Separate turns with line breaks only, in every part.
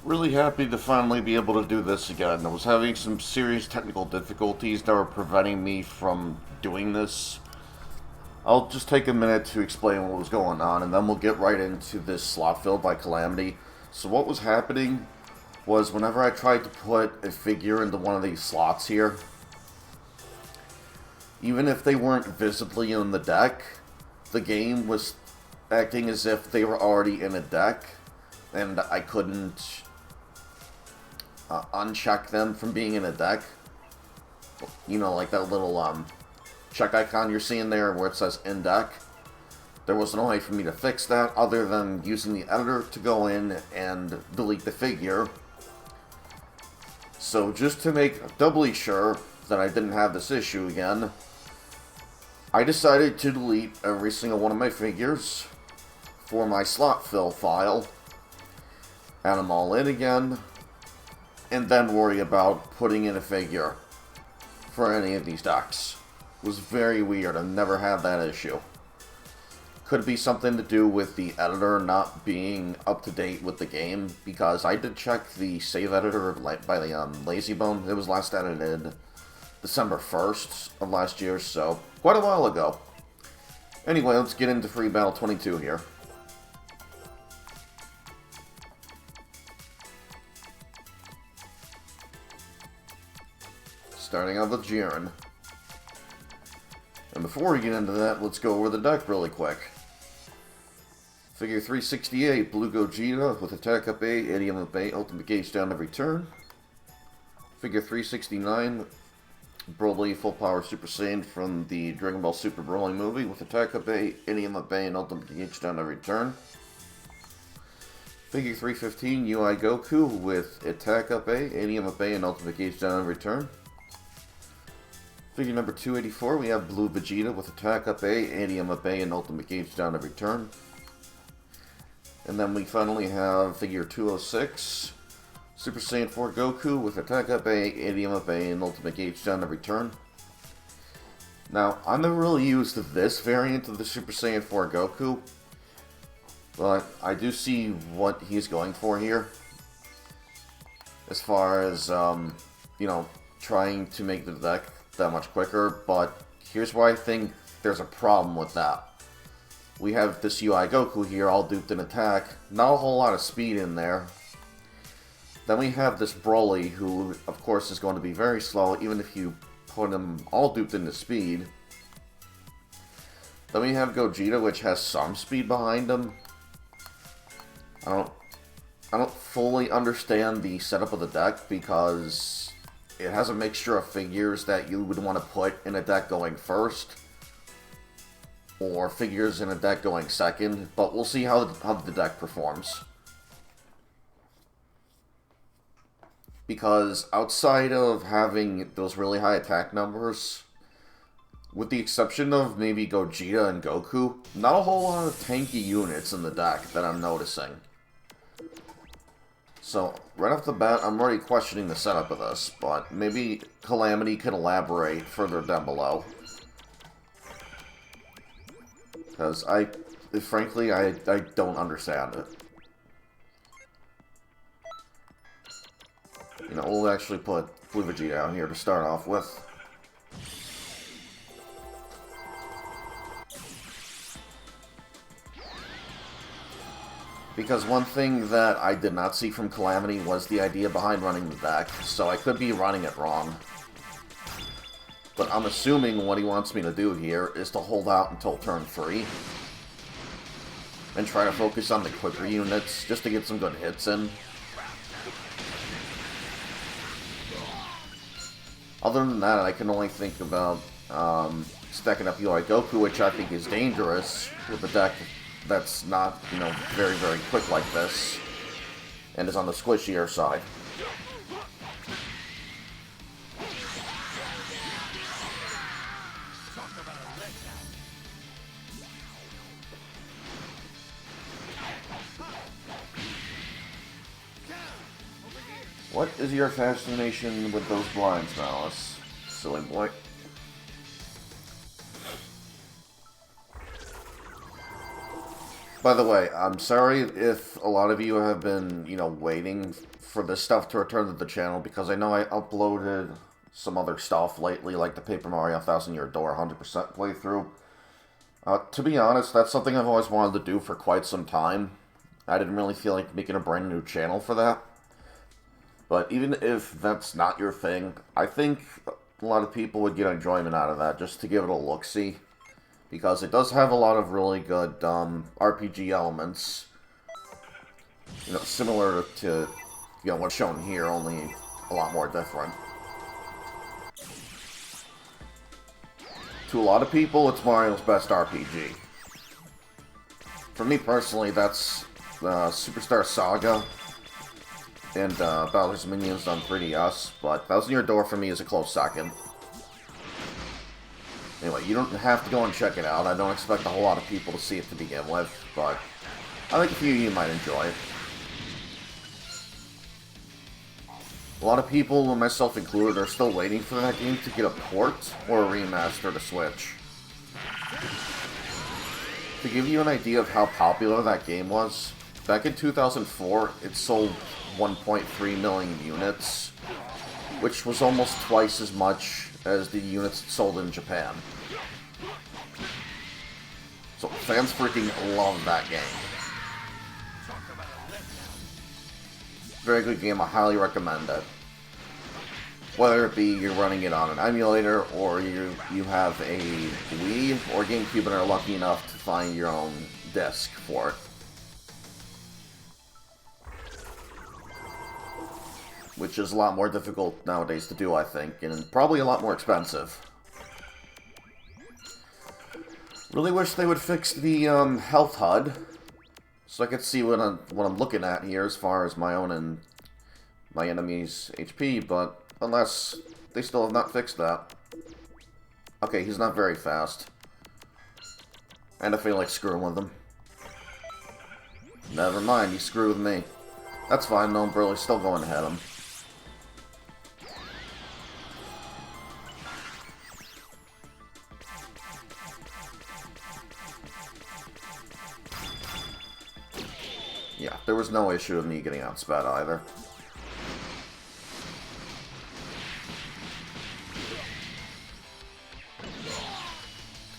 Really happy to finally be able to do this again. I was having some serious technical difficulties that were preventing me from doing this. I'll just take a minute to explain what was going on, and then we'll get right into this slot fill by Calamity. So what was happening was whenever I tried to put a figure into one of these slots here, even if they weren't visibly in the deck, the game was acting as if they were already in a deck, and I couldn't uncheck them from being in a deck. You know, like that little check icon you're seeing there where it says in deck. There was no way for me to fix that other than using the editor to go in and delete the figure. So just to make doubly sure that I didn't have this issue again, I decided to delete every single one of my figures for my slot fill file, add them all in again, and then worry about putting in a figure for any of these decks. It was very weird. I've never had that issue. Could be something to do with the editor not being up to date with the game, because I did check the save editor by the Lazy Bone. It was last edited December 1st of last year, so quite a while ago. Anyway, let's get into Free Battle 22 here. Starting out with Jiren. And before we get into that, let's go over the deck really quick. Figure 368, Blue Gogeta with attack up A, idiom up A, ultimate gauge down every turn. Figure 369, Broly full power Super Saiyan from the Dragon Ball Super Broly movie with attack up A, idiom up A, and ultimate gauge down every turn. Figure 315, UI Goku with attack up A, idiom up A, and ultimate gauge down every turn. Figure number 284, we have Blue Vegeta with attack up A, idiom up A, and ultimate gauge down every turn. And then we finally have figure 206, Super Saiyan 4 Goku with attack up A, idiom up A, and ultimate gauge down every turn. Now, I've never really used this variant of the Super Saiyan 4 Goku, but I do see what he's going for here. As far as, you know, trying to make the deck that much quicker, but here's where I think there's a problem with that. We have this UI Goku here, all duped in attack, not a whole lot of speed in there. Then we have this Broly, who of course is going to be very slow, even if you put him all duped into speed. Then we have Gogeta, which has some speed behind him. I don't fully understand the setup of the deck, because it has a mixture of figures that you would want to put in a deck going first, or figures in a deck going second, but we'll see how the deck performs. Because outside of having those really high attack numbers, with the exception of maybe Gogeta and Goku, not a whole lot of tanky units in the deck that I'm noticing. So, right off the bat, I'm already questioning the setup of this, but maybe Calamity can elaborate further down below. Because frankly, I don't understand it. You know, we'll actually put Blue Vegeta down here to start off with. Because one thing that I did not see from Calamity was the idea behind running the deck, so I could be running it wrong. But I'm assuming what he wants me to do here is to hold out until turn 3. And try to focus on the quicker units, just to get some good hits in. Other than that, I can only think about stacking up UI Goku, which I think is dangerous with a deck that's not, you know, very, very quick like this, and is on the squishier side. What is your fascination with those blinds, Malice? Silly boy. By the way, I'm sorry if a lot of you have been, waiting for this stuff to return to the channel, because I know I uploaded some other stuff lately, like the Paper Mario 1000 Year Door 100% playthrough. To be honest, that's something I've always wanted to do for quite some time. I didn't really feel like making a brand new channel for that. But even if that's not your thing, I think a lot of people would get enjoyment out of that, just to give it a look-see. Because it does have a lot of really good RPG elements. Similar to what's shown here, only a lot more different. To a lot of people, it's Mario's best RPG. For me personally, that's Superstar Saga and Bowser's Minions on 3DS, but 1000 Year Door for me is a close second. Anyway, you don't have to go and check it out. I don't expect a whole lot of people to see it to begin with, but I think a few of you might enjoy it. A lot of people, myself included, are still waiting for that game to get a port or a remaster to Switch. To give you an idea of how popular that game was, back in 2004, it sold 1.3 million units, which was almost twice as much as the units it sold in Japan. So fans freaking love that game. Very good game, I highly recommend it. Whether it be you're running it on an emulator, or you have a Wii or GameCube and are lucky enough to find your own disc for it. Which is a lot more difficult nowadays to do, I think, and probably a lot more expensive. Really wish they would fix the health HUD, so I could see what I'm looking at here as far as my own and my enemy's HP, but unless they still have not fixed that. Okay, he's not very fast. And I feel like screwing with him. Never mind, he screwed with me. That's fine, no, I'm really still going ahead of him. Yeah, there was no issue with me getting outsped either.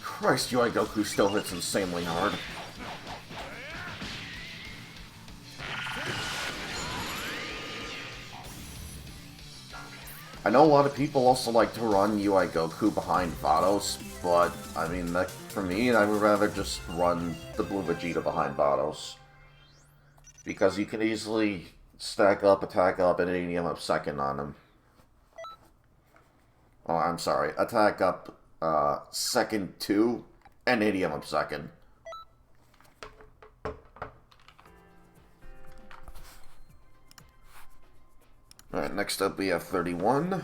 Christ, UI Goku still hits insanely hard. I know a lot of people also like to run UI Goku behind Vados, but, I mean, that, for me, I would rather just run the Blue Vegeta behind Vados. Because you can easily stack up, attack up, and ADM up second on him. Oh, I'm sorry. Attack up second 2, and ADM up second. Alright, next up we have 31.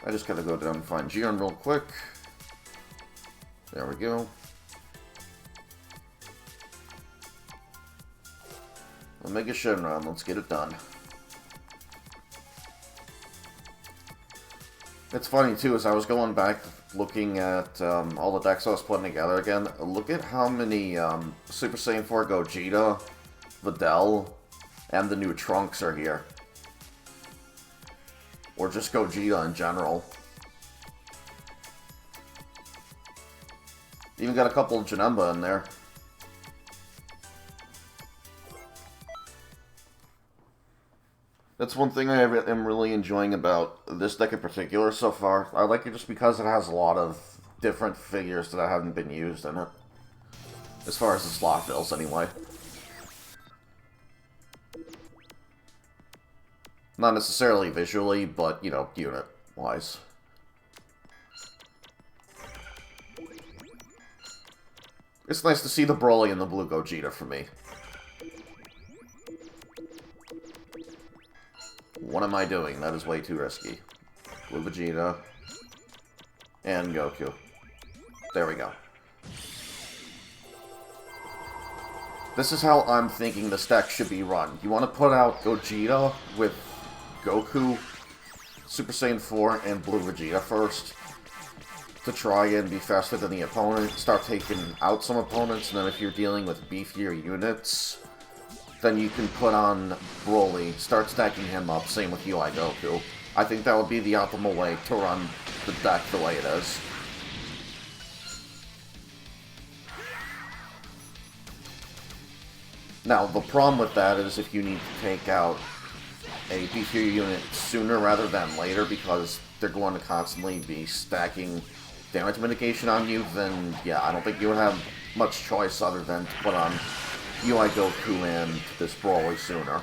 I just gotta go down and find Gion real quick. There we go. Omega Shenron, let's get it done. It's funny too, as I was going back looking at all the decks I was putting together again, look at how many Super Saiyan 4 Gogeta, Videl, and the new Trunks are here. Or just Gogeta in general. Even got a couple of Janemba in there. That's one thing I am really enjoying about this deck in particular so far. I like it just because it has a lot of different figures that haven't been used in it. As far as the slot fills, anyway. Not necessarily visually, but, you know, unit-wise. It's nice to see the Broly and the Blue Gogeta for me. What am I doing? That is way too risky. Blue Vegeta. And Goku. There we go. This is how I'm thinking this deck should be run. You want to put out Gogeta with Goku, Super Saiyan 4, and Blue Vegeta first. to try and be faster than the opponent, start taking out some opponents, and then if you're dealing with beefier units, then you can put on Broly, start stacking him up, same with UI Goku. I think that would be the optimal way to run the deck the way it is. Now, the problem with that is if you need to take out a beefier unit sooner rather than later, because they're going to constantly be stacking damage mitigation on you, then yeah, I don't think you would have much choice other than to put on UI Goku and this Broly sooner.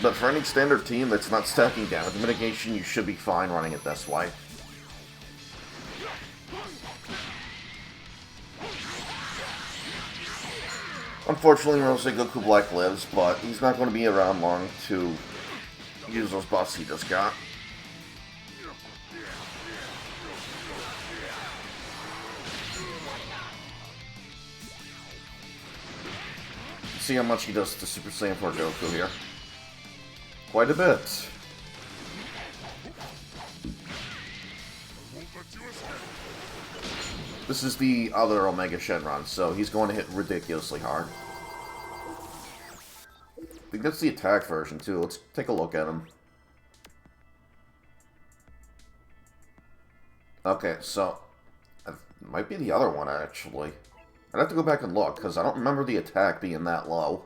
But for any standard team that's not stacking damage mitigation, you should be fine running it this way. Unfortunately, Rose Goku Black lives, but he's not going to be around long to use those buffs he just got. See how much he does to Super Saiyan 4 Goku here. Quite a bit. This is the other Omega Shenron, so he's going to hit ridiculously hard. I think that's the attack version, too. Let's take a look at him. Okay, so it might be the other one, actually. I'd have to go back and look, because I don't remember the attack being that low.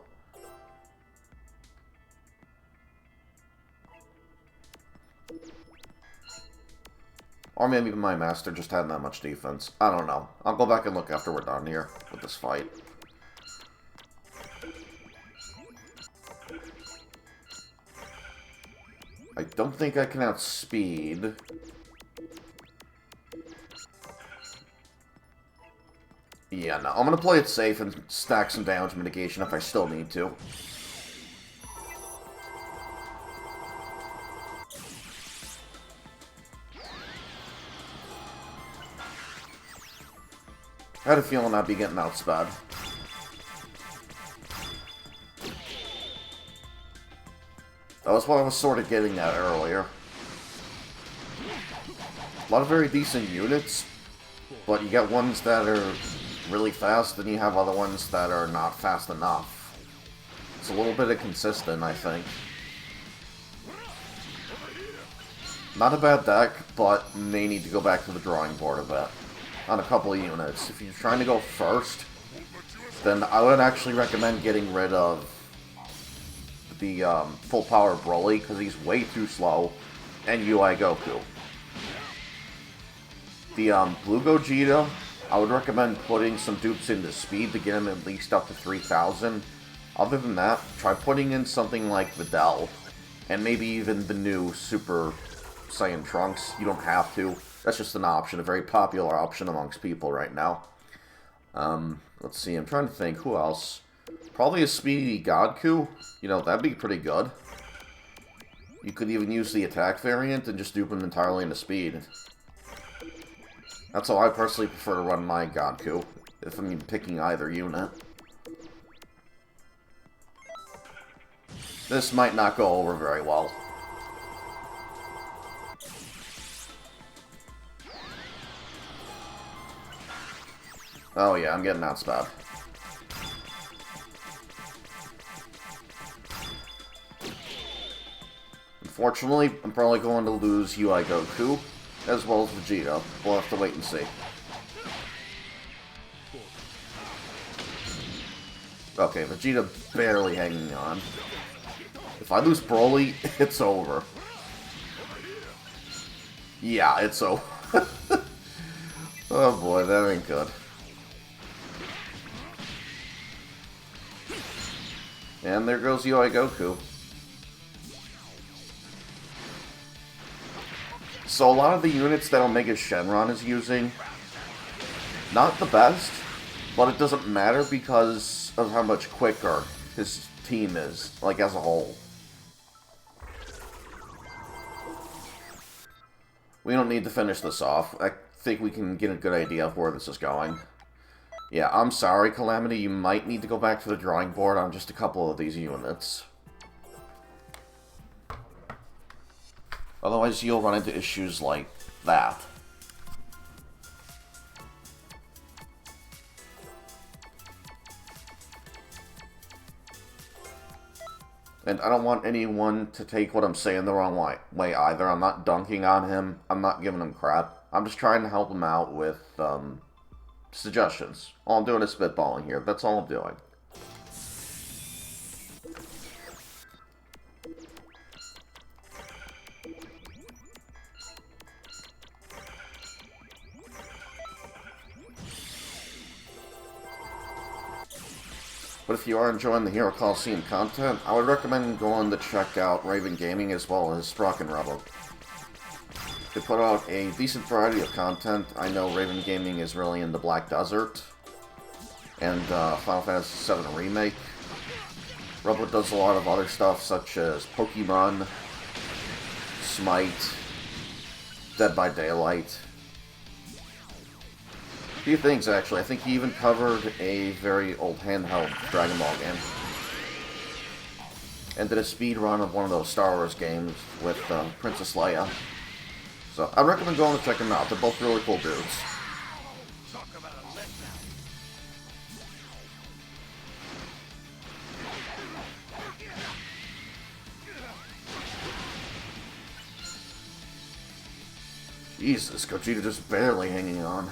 Or maybe my master just had that much defense. I don't know. I'll go back and look after we're done here with this fight. I don't think I can outspeed. Yeah, no. I'm gonna play it safe and stack some damage mitigation if I still need to. I had a feeling I'd be getting outsped. That was what I was sort of getting at earlier. A lot of very decent units, but you get ones that are really fast, and you have other ones that are not fast enough. It's a little bit inconsistent, I think. Not a bad deck, but may need to go back to the drawing board a bit. On a couple of units. If you're trying to go first, then I would actually recommend getting rid of the full power Broly, because he's way too slow, and UI Goku. The Blue Gogeta, I would recommend putting some dupes into speed to get him at least up to 3,000. Other than that, try putting in something like Videl, and maybe even the new Super Saiyan Trunks. You don't have to. That's just an option, a very popular option amongst people right now. Let's see, I'm trying to think, who else? Probably a speedy Godku. You know, that'd be pretty good. You could even use the attack variant and just dupe him entirely into speed. That's how I personally prefer to run my Godku, if I'm picking either unit. This might not go over very well. Oh yeah, I'm getting outsped. Unfortunately, I'm probably going to lose UI Goku, as well as Vegeta. We'll have to wait and see. Okay, Vegeta barely hanging on. If I lose Broly, it's over. Yeah, it's over. Oh boy, that ain't good. And there goes UI Goku. So a lot of the units that Omega Shenron is using, not the best, but it doesn't matter because of how much quicker his team is, like as a whole. We don't need to finish this off. I think we can get a good idea of where this is going. Yeah, I'm sorry, Calamity, you might need to go back to the drawing board on just a couple of these units. Otherwise, you'll run into issues like that. And I don't want anyone to take what I'm saying the wrong way either. I'm not dunking on him. I'm not giving him crap. I'm just trying to help him out with suggestions. All I'm doing is spitballing here. That's all I'm doing. But if you are enjoying the Hero Colosseum content, I would recommend going to check out Raven Gaming as well as Sprock and Rebel. They put out a decent variety of content. I know Raven Gaming is really into Black Desert and Final Fantasy VII Remake. Rebel does a lot of other stuff such as Pokemon, Smite, Dead by Daylight. A few things, actually. I think he even covered a very old handheld Dragon Ball game. And did a speed run of one of those Star Wars games with Princess Leia. So, I recommend going to check them out. They're both really cool dudes. Jesus, Gogeta just barely hanging on.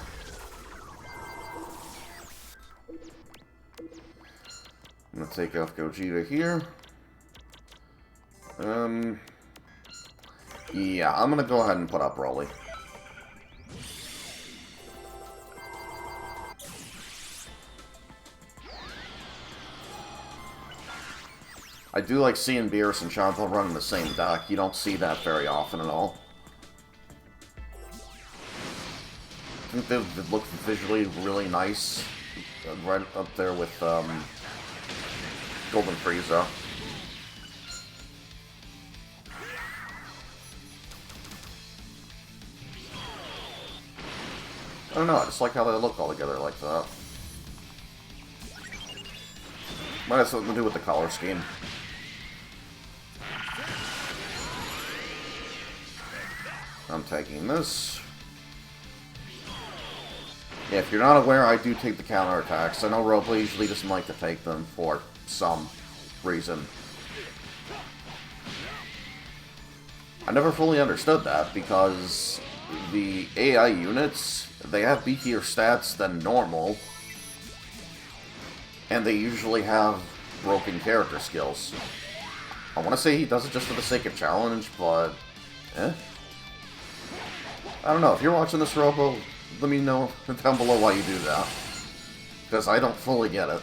I'm gonna take off Gogeta here. Yeah, I'm gonna go ahead and put up Broly. I do like seeing Beerus and Champa running the same deck. You don't see that very often at all. I think they look visually really nice. Right up there with, Golden Frieza. I don't know, I just like how they look all together like that. Might have something to do with the color scheme. I'm taking this. Yeah, if you're not aware, I do take the counterattacks. I know Robo usually doesn't like to take them for some reason. I never fully understood that, because the AI units, they have beefier stats than normal, and they usually have broken character skills. I want to say he does it just for the sake of challenge, but I don't know. If you're watching this, Robo, let me know down below why you do that, because I don't fully get it.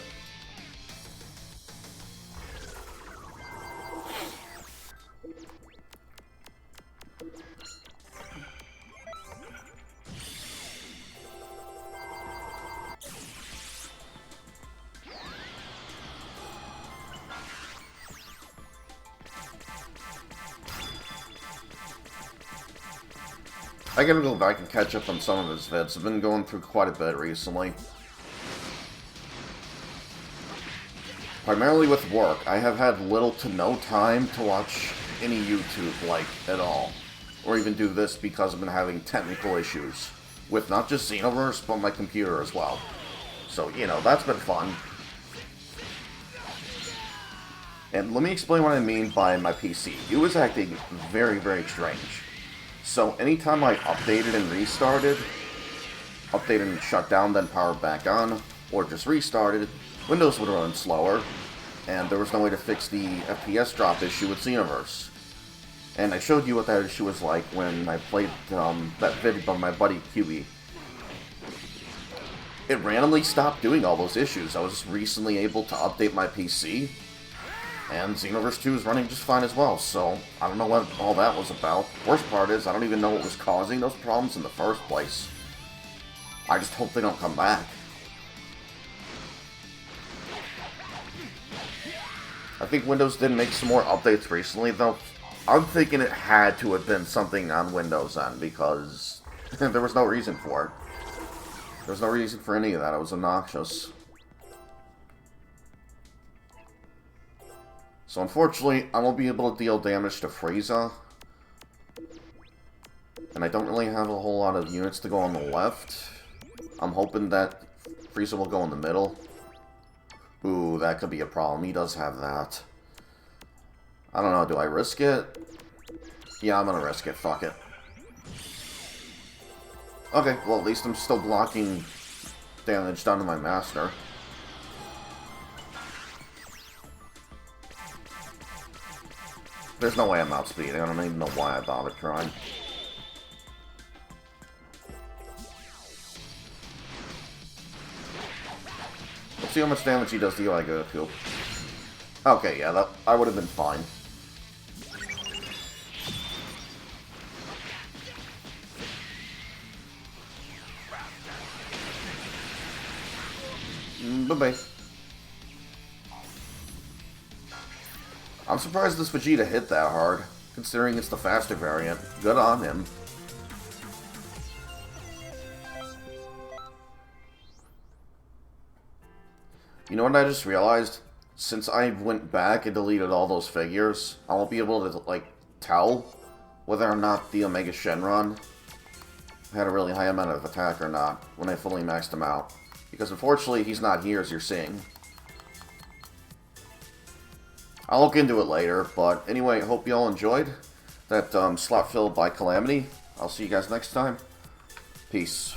I gotta go back and catch up on some of his vids. I've been going through quite a bit recently. Primarily with work, I have had little to no time to watch any YouTube, like, at all. Or even do this because I've been having technical issues. With not just Xenoverse, but my computer as well. So, you know, that's been fun. And let me explain what I mean by my PC. It was acting very, very strange. So anytime I updated and restarted, updated and shut down, then powered back on, or just restarted, Windows would run slower, and there was no way to fix the FPS drop issue with Xenoverse. And I showed you what that issue was like when I played that video by my buddy QB. It randomly stopped doing all those issues. I was recently able to update my PC, and Xenoverse 2 is running just fine as well, so I don't know what all that was about. Worst part is, I don't even know what was causing those problems in the first place. I just hope they don't come back. I think Windows did make some more updates recently, though. I'm thinking it had to have been something on Windows end, because there was no reason for it. There was no reason for any of that. It was obnoxious. So unfortunately, I won't be able to deal damage to Frieza. And I don't really have a whole lot of units to go on the left. I'm hoping that Frieza will go in the middle. Ooh, that could be a problem. He does have that. I don't know, do I risk it? Yeah, I'm gonna risk it. Fuck it. Okay, well, at least I'm still blocking damage done to my master. There's no way I'm outspeeding. I don't even know why I bothered trying. Let's see how much damage he does to you when I go to Coop. Okay, yeah, that I would have been fine. Bye-bye. I'm surprised this Vegeta hit that hard, considering it's the faster variant. Good on him. You know what I just realized? Since I went back and deleted all those figures, I won't be able to, like, tell whether or not the Omega Shenron had a really high amount of attack or not when I fully maxed him out. Because unfortunately, he's not here, as you're seeing. I'll look into it later, but anyway, I hope you all enjoyed that slot filled by Calamity. I'll see you guys next time. Peace.